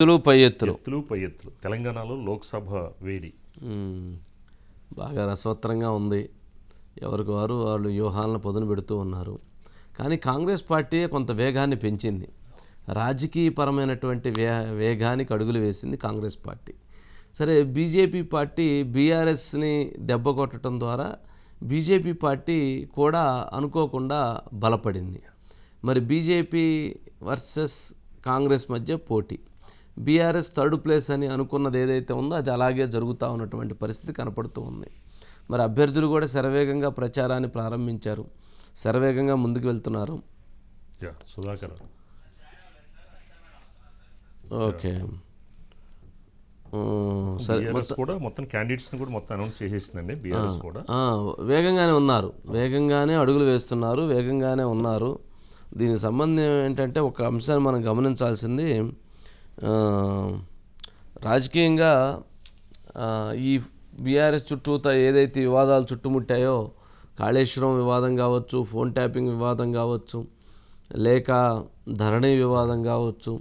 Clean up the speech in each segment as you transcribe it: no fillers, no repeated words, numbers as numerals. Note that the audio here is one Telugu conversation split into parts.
ఎత్తులు పై ఎత్తులు. ఎత్తులు పై ఎత్తులు. తెలంగాణలో లోక్సభ వేడి బాగా రసవత్తరంగా ఉంది. ఎవరికి వారు వాళ్ళు వ్యూహాలను పొదును పెడుతూ ఉన్నారు. కానీ కాంగ్రెస్ పార్టీ కొంత వేగాన్ని పెంచింది. రాజకీయపరమైనటువంటి వేగానికి అడుగులు వేసింది కాంగ్రెస్ పార్టీ. సరే, బీజేపీ పార్టీ బీఆర్ఎస్ని దెబ్బ కొట్టడం ద్వారా బీజేపీ పార్టీ కూడా అనుకోకుండా బలపడింది. మరి బీజేపీ వర్సెస్ కాంగ్రెస్ మధ్య పోటీ. బీఆర్ఎస్ థర్డ్ ప్లేస్ అని అనుకున్నది ఏదైతే ఉందో అది అలాగే జరుగుతూ ఉన్నటువంటి పరిస్థితి కనపడుతూ ఉంది. మరి అభ్యర్థులు కూడా శరవేగంగా ప్రచారాన్ని ప్రారంభించారు, శరవేగంగా ముందుకు వెళ్తున్నారు. సుధాకర్ ఓకే, సరే, కూడా మొత్తం క్యాండిడేట్స్ని కూడా మొత్తం అనౌన్స్ చేసేసిందండి. బీఆర్ఎస్ కూడా వేగంగానే ఉన్నారు, వేగంగానే అడుగులు వేస్తున్నారు, వేగంగానే ఉన్నారు. దీనికి సంబంధం ఏంటంటే ఒక అంశాన్ని మనం గమనించాల్సింది, రాజకీయంగా ఈ బీఆర్ఎస్ చుట్టూత ఏదైతే వివాదాలు చుట్టుముట్టాయో, కాళేశ్వరం వివాదం కావచ్చు, ఫోన్ ట్యాపింగ్ వివాదం కావచ్చు, లేక ధరణి వివాదం కావచ్చు,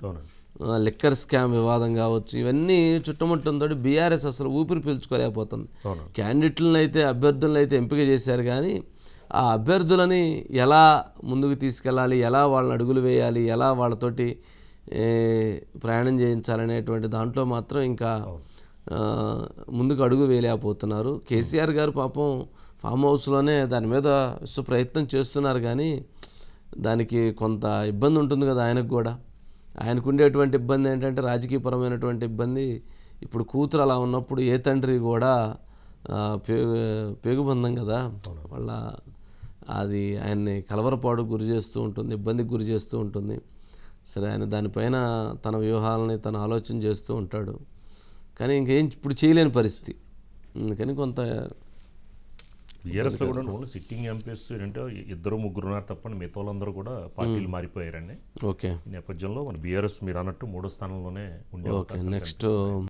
లిక్కర్ స్కామ్ వివాదం కావచ్చు, ఇవన్నీ చుట్టుముట్టంతో బీఆర్ఎస్ అసలు ఊపిరి పీల్చుకోలేకపోతుంది. క్యాండిడేట్లను అయితే అభ్యర్థులను అయితే ఎంపిక చేశారు, కానీ ఆ అభ్యర్థులని ఎలా ముందుకు తీసుకెళ్ళాలి, ఎలా వాళ్ళని అడుగులు వేయాలి, ఎలా వాళ్ళతోటి ప్రయాణం చేయించాలనేటువంటి దాంట్లో మాత్రం ఇంకా ముందుకు అడుగు వేయలేకపోతున్నారు. కేసీఆర్ గారు పాపం ఫామ్ హౌస్లోనే దాని మీద ప్రయత్నం చేస్తున్నారు, కానీ దానికి కొంత ఇబ్బంది ఉంటుంది కదా ఆయనకు కూడా. ఆయనకు ఉండేటువంటి ఇబ్బంది ఏంటంటే రాజకీయపరమైనటువంటి ఇబ్బంది. ఇప్పుడు కూతురు అలా ఉన్నప్పుడు ఏ తండ్రి కూడా పేగుబంధం కదా, వాళ్ళ అది ఆయన్ని కలవరపాటు గురి చేస్తూ ఉంటుంది, ఇబ్బందికి గురి చేస్తూ ఉంటుంది. సరే, ఆయన దానిపైన తన వ్యూహాలని తను ఆలోచన చేస్తూ ఉంటాడు, కానీ ఇంకేం ఇప్పుడు చేయలేని పరిస్థితి. అందుకని కొంత బీఆర్ఎస్లో కూడా సిట్టింగ్ ఎంపీస్ అంటే 2-3 ఉన్నారు తప్పని మిగతా వాళ్ళందరూ కూడా పార్టీలు మారిపోయారండి. ఓకే, ఈ నేపథ్యంలో మన బీఆర్ఎస్ మీరు అన్నట్టు 3వ స్థానంలోనే ఉండే. నెక్స్ట్